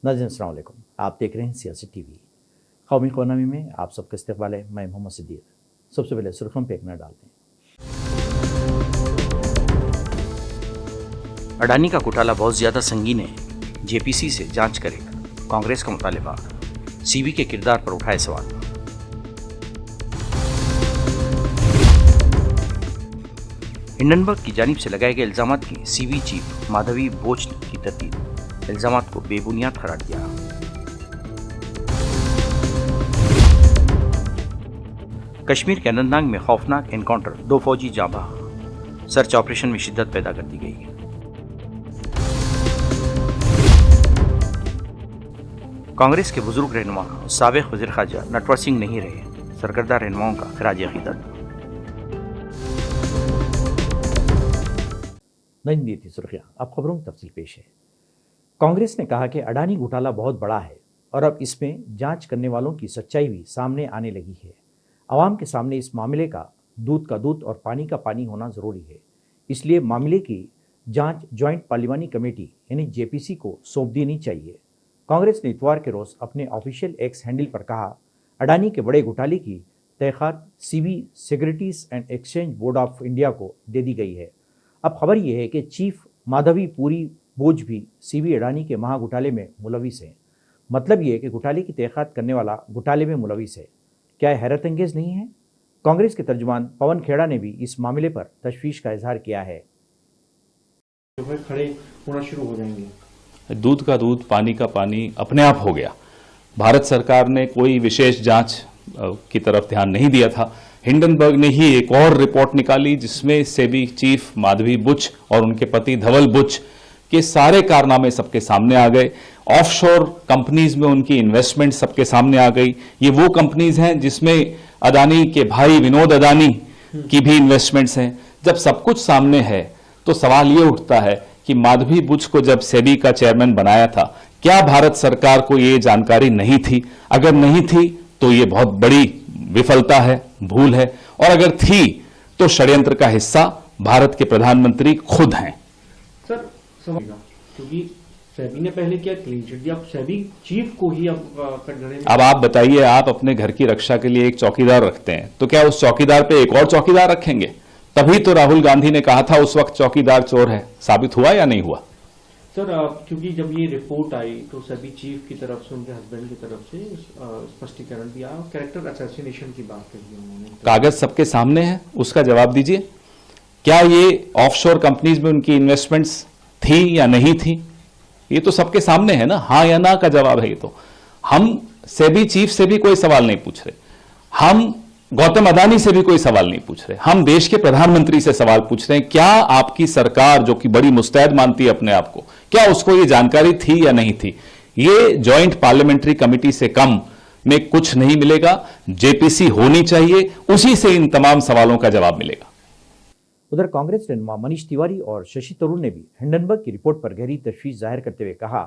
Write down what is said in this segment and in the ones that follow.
नाज़रीन अस्सलाम वालेकुम, आप देख रहे हैं सियासी टीवी। कौमी इकोनॉमी में आप सबका इस्तकबाल है। मैं मोहम्मद सिद्दीक। सबसे पहले सुर्खियों पे एक नज़र डालते हैं। अडानी का घोटाला बहुत ज़्यादा संगीन है, जेपीसी से जांच करेगा कांग्रेस का मुतालिबा। सीवी के किरदार पर उठाए सवाल। हिंडनबर्ग की जानिब से लगाए गए इल्जामात की सीवी चीफ माधवी बोच की तरदीद, इल्जामात को बेबुनियाद करार दिया। कश्मीर के अनंतनाग में खौफनाक एनकाउंटर, 2 फौजी जाँ बहक। सर्च ऑपरेशन में शिद्दत पैदा कर दी गई। कांग्रेस के बुजुर्ग रहनुमा साबिक वज़ीर ख़ारजा नटवर सिंह नहीं रहे, सरकर्दा रहनुमाओं का खराज अक़ीदत। नहीं दी थी सुर्खियां, अब खबरों की तफसील पेश है। कांग्रेस ने कहा कि अडानी घोटाला बहुत बड़ा है और अब इसमें जांच करने वालों की सच्चाई भी सामने आने लगी है। आवाम के सामने इस मामले का दूध और पानी का पानी होना ज़रूरी है। इसलिए मामले की जांच जॉइंट पार्लिमानी कमेटी यानी जेपीसी को सौंप देनी चाहिए। कांग्रेस ने इतवार के रोज़ अपने ऑफिशियल एक्स हैंडल पर कहा, अडानी के बड़े घोटाले की तहक़ीक़ात SEBI securities and exchange board of India को दे दी गई है। अब खबर यह है कि चीफ माधवी पूरी बोझ भी सीवी अडानी के महा घोटाले में मुलविस है। मतलब यह है कि घोटाले की तहक़ीक़ात करने वाला घोटाले में मुलविस है। क्या हैरत अंगेज़ नहीं है? कांग्रेस के तर्जुमान पवन खेड़ा ने भी इस मामले पर तशवीश का इजहार किया है। खड़े होना शुरू हो जाएंगे। दूध का दूध, पानी का पानी अपने आप हो गया। भारत सरकार ने कोई विशेष जांच की तरफ ध्यान नहीं दिया था। हिंडनबर्ग ने ही एक और रिपोर्ट निकाली जिसमें सेबी चीफ माधवी बुच और उनके पति धवल बुच के सारे कारनामे सबके सामने आ गए। ऑफशोर कंपनीज में उनकी इन्वेस्टमेंट सबके सामने आ गई। ये वो कंपनीज हैं जिसमें अदानी के भाई विनोद अदानी की भी इन्वेस्टमेंट्स हैं। जब सब कुछ सामने है तो सवाल ये उठता है कि माधवी बुच को जब सेबी का चेयरमैन बनाया था, क्या भारत सरकार को ये जानकारी नहीं थी? अगर नहीं थी तो ये बहुत बड़ी विफलता है, भूल है, और अगर थी तो षड्यंत्र का हिस्सा भारत के प्रधानमंत्री खुद हैं। सर समझेगा, क्योंकि सेबी ने पहले क्या क्लीन चिट दिया, अब सेबी चीफ को ही अब आप बताइए, आप अपने घर की रक्षा के लिए एक चौकीदार रखते हैं तो क्या उस चौकीदार पे एक और चौकीदार रखेंगे? तभी तो राहुल गांधी ने कहा था उस वक्त चौकीदार चोर है। साबित हुआ या नहीं हुआ? सर क्योंकि जब ये रिपोर्ट आई तो सभी चीफ की तरफ से, उनके हस्बैंड की तरफ से स्पष्टीकरण दिया, कैरेक्टर असैसिनेशन की बात कही उन्होंने। कागज सबके सामने है, उसका जवाब दीजिए। क्या ये ऑफशोर कंपनीज में उनकी इन्वेस्टमेंट्स थी या नहीं थी? ये तो सबके सामने है ना, हाँ या ना का जवाब है। ये तो हम सेबी चीफ से भी कोई सवाल नहीं पूछ रहे, हम गौतम अदानी से भी कोई सवाल नहीं पूछ रहे, हम देश के प्रधानमंत्री से सवाल पूछ रहे हैं। क्या आपकी सरकार, जो कि बड़ी मुस्तैद मानती है अपने आप को, क्या उसको ये जानकारी थी या नहीं थी? ये जॉइंट पार्लियामेंट्री कमेटी से कम में कुछ नहीं मिलेगा। जेपीसी होनी चाहिए, उसी से इन तमाम सवालों का जवाब मिलेगा। उधर कांग्रेस रहनुमा मनीष तिवारी और शशि थरूर ने भी हिंडनबर्ग की रिपोर्ट पर गहरी तशवीश जाहिर करते हुए कहा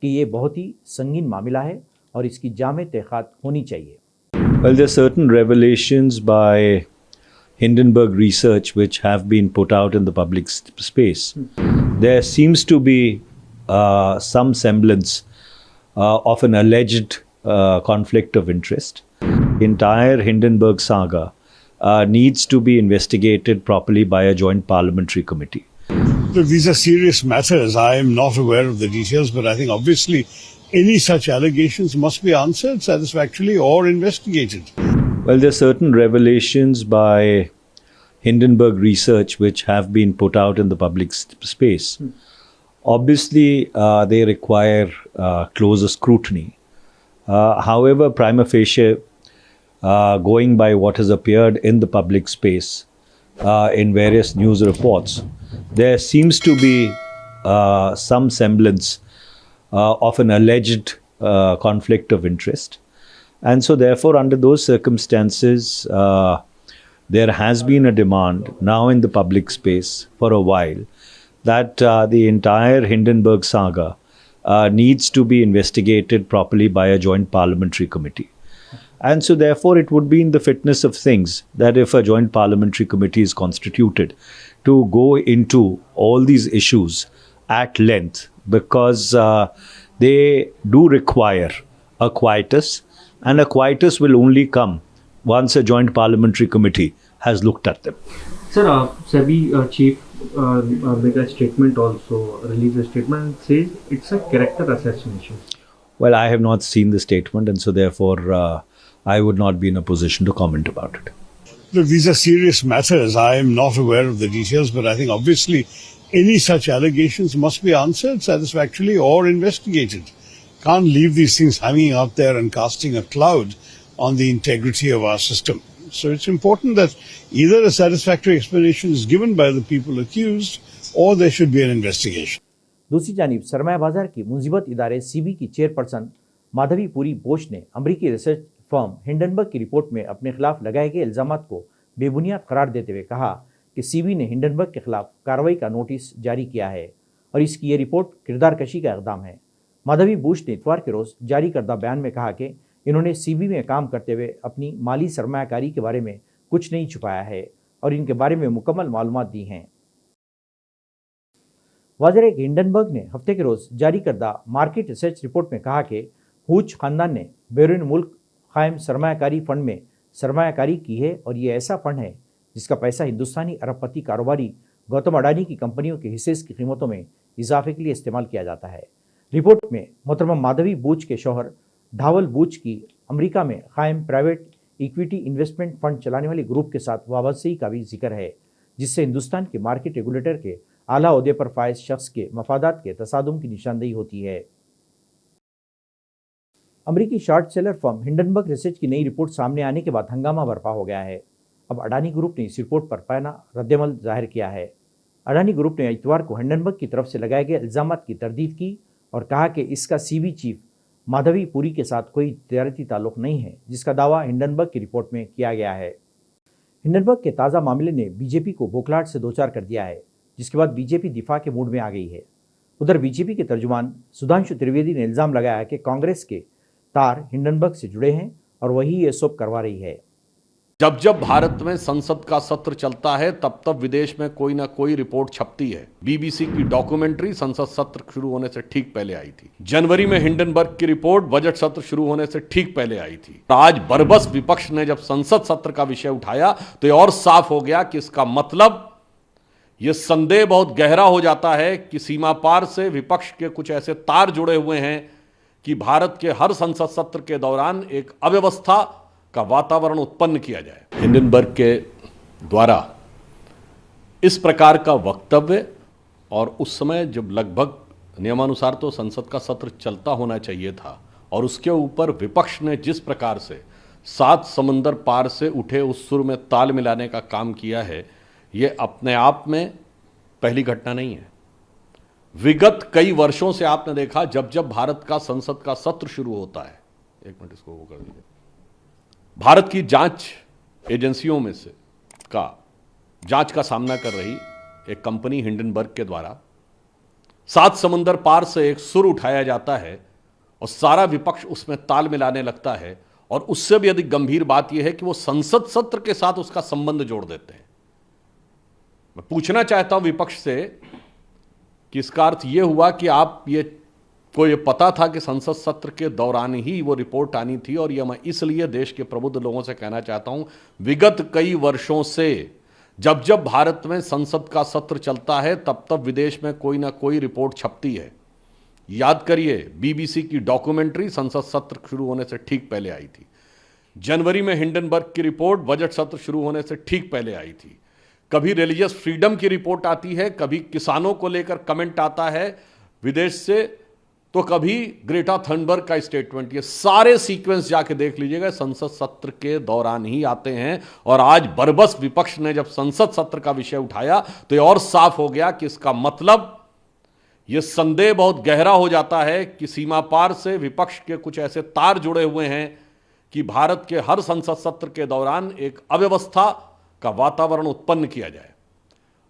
कि ये बहुत ही संगीन मामला है और इसकी जामे तहक़ीक़ात होनी चाहिए। Well, there are certain revelations by Hindenburg Research which have been put out in the public space. There seems to be some semblance of an alleged conflict of interest. The entire Hindenburg saga needs to be investigated properly by a joint parliamentary committee. Look, these are serious matters. I am not aware of the details, but I think obviously any such allegations must be answered satisfactorily or investigated. Well, there are certain revelations by Hindenburg Research which have been put out in the public space. Obviously, they require closer scrutiny. However, prima facie, going by what has appeared in the public space in various news reports, there seems to be some semblance of an alleged conflict of interest. And so therefore, under those circumstances, there has been a demand now in the public space for a while that the entire Hindenburg saga needs to be investigated properly by a joint parliamentary committee. And so therefore, it would be in the fitness of things that if a joint parliamentary committee is constituted to go into all these issues at length, because they do require a quietus, and a quietus will only come once a joint parliamentary committee has looked at them. Sir, SEBI chief made a statement also, released a statement and says it's a character assassination. Well, I have not seen the statement, and so therefore I would not be in a position to comment about it. Look, these are serious matters. I am not aware of the details, but I think obviously any such allegations must be answered satisfactorily or investigated. Can't leave these things hanging out there and casting a cloud on the integrity of our system. So it's important that either a satisfactory explanation is given by the people accused or there should be an investigation. दूसरी जानिब सरमाया बाजार की मुंसिबत इदारे CB की chairperson Madhavi Puri Bose ने अमरीकी research firm Hindenburg की report में अपने खिलाफ लगाए गए इल्जामात को बेबुनियाद करार देते हुए कहा कि सीबी ने हिंडनबर्ग के खिलाफ कार्रवाई का नोटिस जारी किया है और इसकी ये रिपोर्ट किरदार कशी का इक़दाम है। माधवी बुश ने इतवार के रोज़ जारी करदा बयान में कहा कि इन्होंने सीबी में काम करते हुए अपनी माली सरमायाकारी के बारे में कुछ नहीं छुपाया है और इनके बारे में मुकम्मल मालूमात दी हैं। वाज़ेह कि हिंडनबर्ग ने हफ्ते के रोज़ जारी करदा मार्केट रिसर्च रिपोर्ट में कहा कि हूच ख़ानदान ने बैरून मुल्क कायम सरमायाकारी फ़ंड में सरमायाकारी की है और ये ऐसा फ़ंड है जिसका पैसा हिंदुस्तानी अरबपति कारोबारी गौतम अडानी की कंपनियों के हिस्से की कीमतों में इजाफे के लिए इस्तेमाल किया जाता है। रिपोर्ट में मोहतरमा माधवी बूच के शौहर धावल बूच की अमेरिका में कायम प्राइवेट इक्विटी इन्वेस्टमेंट फंड चलाने वाले ग्रुप के साथ वाबस्तगी का भी जिक्र है, जिससे हिंदुस्तान के मार्केट रेगुलेटर के आला ओहदे पर फायज शख्स के मफादात के तसादुम की निशानदेही होती है। अमरीकी short seller firm Hindenburg research की नई रिपोर्ट सामने आने के बाद हंगामा बर्पा हो गया है। अब अडानी ग्रुप ने इस रिपोर्ट पर पहला रद्दमल जाहिर किया है। अडानी ग्रुप ने इतवार को हिंडनबर्ग की तरफ से लगाए गए इल्जामात की तरदीद की और कहा कि इसका सीबी चीफ माधवी पुरी के साथ कोई तिजारती ताल्लुक नहीं है, जिसका दावा हिंडनबर्ग की रिपोर्ट में किया गया है। हिंडनबर्ग के ताज़ा मामले ने बीजेपी को बौखलाहट से दोचार कर दिया है, जिसके बाद बीजेपी दिफा के मूड में आ गई है। उधर बीजेपी के तर्जुमान सुधांशु त्रिवेदी ने इल्ज़ाम लगाया कि कांग्रेस के तार हिंडनबर्ग से जुड़े हैं और वही ये सब करवा रही है। जब जब भारत में संसद का सत्र चलता है तब तब विदेश में कोई ना कोई रिपोर्ट छपती है। बीबीसी की डॉक्यूमेंट्री संसद सत्र शुरू होने से ठीक पहले आई थी। जनवरी में हिंडनबर्ग की रिपोर्ट बजट सत्र शुरू होने से ठीक पहले आई थी। आज बरबस विपक्ष ने जब संसद सत्र का विषय उठाया तो ये और साफ हो गया कि इसका मतलब ये संदेह बहुत गहरा हो जाता है कि सीमा पार से विपक्ष के कुछ ऐसे तार जुड़े हुए हैं कि भारत के हर संसद सत्र के दौरान एक अव्यवस्था का वातावरण उत्पन्न किया जाए। हिंडनबर्ग के द्वारा इस प्रकार का वक्तव्य और उस समय जब लगभग नियमानुसार तो संसद का सत्र चलता होना चाहिए था और उसके ऊपर विपक्ष ने जिस प्रकार से 7 समंदर पार से उठे उस सुर में ताल मिलाने का काम किया है, ये अपने आप में पहली घटना नहीं है। विगत कई वर्षों से आपने देखा जब जब भारत का संसद का सत्र शुरू होता है, एक मिनट इसको वो कर दीजिए, भारत की जांच एजेंसियों में से जांच का सामना कर रही एक कंपनी हिंडनबर्ग के द्वारा 7 समंदर पार से एक सुर उठाया जाता है और सारा विपक्ष उसमें ताल मिलाने लगता है। और उससे भी अधिक गंभीर बात यह है कि वो संसद सत्र के साथ उसका संबंध जोड़ देते हैं। मैं पूछना चाहता हूं विपक्ष से कि इसका अर्थ यह हुआ कि को ये पता था कि संसद सत्र के दौरान ही वो रिपोर्ट आनी थी। और यह मैं इसलिए देश के प्रबुद्ध लोगों से कहना चाहता हूं, विगत कई वर्षों से जब जब भारत में संसद का सत्र चलता है तब तब विदेश में कोई ना कोई रिपोर्ट छपती है। याद करिए, बीबीसी की डॉक्यूमेंट्री संसद सत्र शुरू होने से ठीक पहले आई थी। जनवरी में हिंडनबर्ग की रिपोर्ट बजट सत्र शुरू होने से ठीक पहले आई थी। कभी रिलीजियस फ्रीडम की रिपोर्ट आती है, कभी किसानों को लेकर कमेंट आता है विदेश से, तो कभी ग्रेटा थनबर्ग का स्टेटमेंट। ये सारे सीक्वेंस जाके देख लीजिएगा, संसद सत्र के दौरान ही आते हैं। और आज बरबस विपक्ष ने जब संसद सत्र का विषय उठाया तो ये और साफ हो गया कि इसका मतलब ये संदेह बहुत गहरा हो जाता है कि सीमा पार से विपक्ष के कुछ ऐसे तार जुड़े हुए हैं कि भारत के हर संसद सत्र के दौरान एक अव्यवस्था का वातावरण उत्पन्न किया जाए।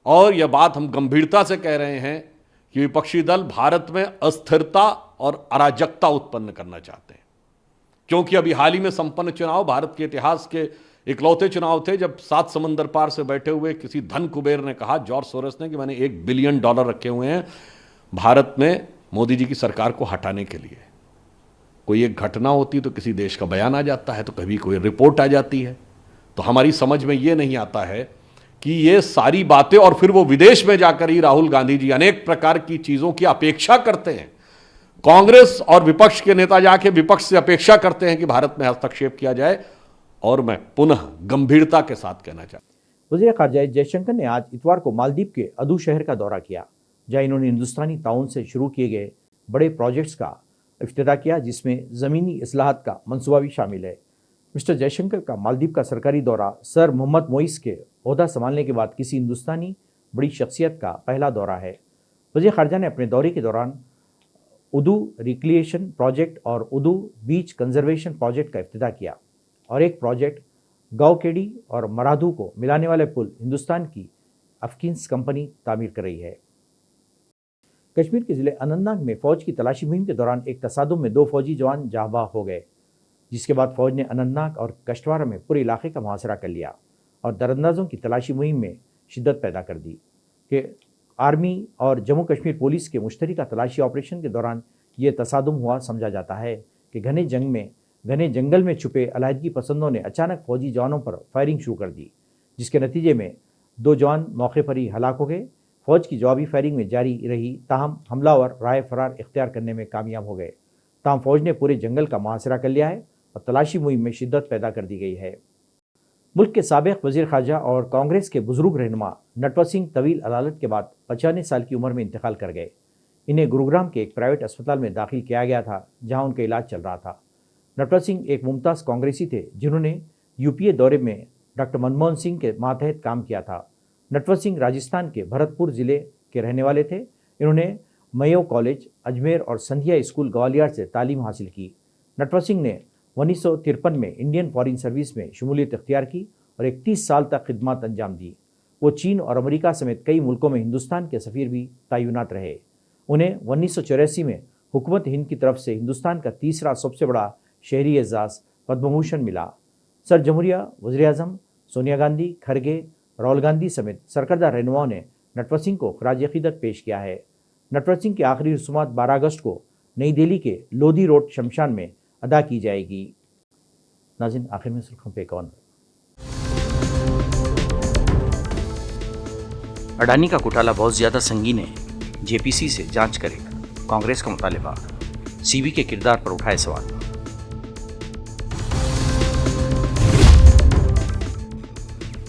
और यह बात हम गंभीरता से कह रहे हैं कि विपक्षी दल भारत में अस्थिरता और अराजकता उत्पन्न करना चाहते हैं। क्योंकि अभी हाल ही में संपन्न चुनाव भारत के इतिहास के इकलौते चुनाव थे जब 7 समंदर पार से बैठे हुए किसी धन कुबेर ने कहा, जॉर्ज सोरोस ने, कि मैंने $1 बिलियन रखे हुए हैं भारत में मोदी जी की सरकार को हटाने के लिए। कोई एक घटना होती तो किसी देश का बयान आ जाता है, तो कभी कोई रिपोर्ट आ जाती है। तो हमारी समझ में ये नहीं आता है कि ये सारी बातें, और फिर वो विदेश में जाकर ही राहुल गांधी जी अनेक प्रकार की चीजों की अपेक्षा करते हैं। कांग्रेस और विपक्ष के नेता जाके विपक्ष से अपेक्षा करते हैं कि भारत में हस्तक्षेप किया जाए। और मैं पुनः गंभीरता के साथ कहना चाहता हूं, वज़ीर ख़ारजा जयशंकर ने आज इतवार को मालदीव के अदू शहर का दौरा किया, जहां इन्होंने हिंदुस्तानी ताउन से शुरू किए गए बड़े प्रोजेक्ट्स का इफ्तिताह किया, जिसमें ज़मीनी इस्लाहात का मंसूबा भी शामिल है। मिस्टर जयशंकर का मालदीव का सरकारी दौरा सर मोहम्मद मोइस के ओहदा संभालने के बाद किसी हिंदुस्तानी बड़ी शख्सियत का पहला दौरा है। वज़ीर ख़ारजा ने अपने दौरे के दौरान उदू रिक्रिएशन प्रोजेक्ट और उदू बीच कंजर्वेशन प्रोजेक्ट का इफ्तिताह किया और एक प्रोजेक्ट गावकेडी और मरादू को मिलाने वाले पुल हिंदुस्तान की अफकिन्स कंपनी तामीर कर रही है। कश्मीर के ज़िले अनंतनाग में फ़ौज की तलाशी मुहिम के दौरान एक तसादुम में 2 फौजी जवान जाँबाज हो गए, जिसके बाद फ़ौज ने अनंतनाग और कश्तवारा में पूरे इलाके का मुहासरा कर लिया और दरअंदाजों की तलाशी मुहिम में शिद्दत पैदा कर दी कि आर्मी और जम्मू कश्मीर पुलिस के मुश्तरका तलाशी ऑपरेशन के दौरान ये तसादुम हुआ समझा जाता है कि घने जंगल में छुपे अलहदगी पसंदों ने अचानक फौजी जवानों पर फायरिंग शुरू कर दी, जिसके नतीजे में 2 जवान मौके पर ही हलाक हो गए। फौज की जवाबी फायरिंग में जारी रही, ताहम हमलावर राय फरार इख्तियार करने में कामयाब हो गए। ताहम फौज ने पूरे जंगल का मुहासरा कर लिया है और तलाशी मुहिम में शिद्दत पैदा कर दी गई है। मुल्क के साबिक़ वज़ीर ख़ारजा और कांग्रेस के बुजुर्ग रहनुमा नटवर सिंह तवील अदालत के बाद 95 साल की उम्र में इंतकाल कर गए। इन्हें गुरुग्राम के एक प्राइवेट अस्पताल में दाखिल किया गया था, जहां उनका इलाज चल रहा था। नटवर सिंह एक मुमताज़ कांग्रेसी थे, जिन्होंने यूपीए दौरे में डॉक्टर मनमोहन सिंह के मातहत काम किया था। नटवर सिंह राजस्थान के भरतपुर ज़िले के रहने वाले थे। इन्होंने मयो कॉलेज अजमेर और संधिया स्कूल ग्वालियर से तालीम हासिल की। नटवर सिंह ने 1953 में इंडियन फॉरेन सर्विस में शमूलियत इख्तियार की और 31 साल तक खिदमत अंजाम दी। वो चीन और अमेरिका समेत कई मुल्कों में हिंदुस्तान के सफ़ीर भी तैनात रहे। उन्हें 1984 में हुकूमत हिंद की तरफ से हिंदुस्तान का तीसरा सबसे बड़ा शहरी एजाज़ पद्म भूषण मिला। सर जमहूरिया, वज़ीर आज़म सोनिया गांधी, खरगे, राहुल गांधी समेत सरकर्दा रहनुमाओं ने नटवर सिंह को खराज अक़ीदत पेश किया है। नटवर सिंह की आखिरी रस्मात 12 अगस्त को नई दिल्ली के लोधी रोड शमशान में अदा की जाएगी। नाज़रीन, आखिर में सुर्खियों पे कौन। अडानी का घोटाला बहुत ज़्यादा संगीन है, जेपीसी से जांच करे, कांग्रेस का मुतालिबा। सीवी के किरदार पर उठाए सवाल।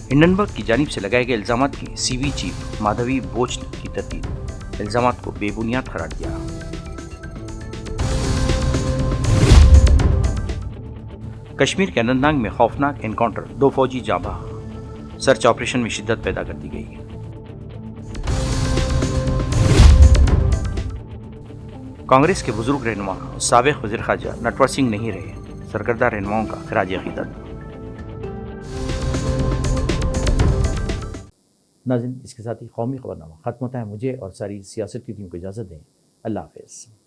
हिंडनबर्ग की जानिब से लगाए गए इल्जामात की सीवी चीफ माधवी बोच की तरदीद, इल्जामात को बेबुनियाद करार दिया। कश्मीर के अनंतनाग में खौफनाक एनकाउंटर, 2 फौजी जाँबाज, सर्च ऑपरेशन में शिद्दत पैदा कर दी गई। कांग्रेस के बुजुर्ग रहनुमा साबिक़ वज़ीर ख़ारजा नटवर सिंह नहीं रहे, सरकर्दा रहनुमाओं का खराज अक़ीदत। नाज़रीन, इसके साथ ही कौमी खबरनामा ख़त्म होता है। मुझे और सारी सियासत की टीम को इजाज़त दें। अल्लाह हाफ़िज़।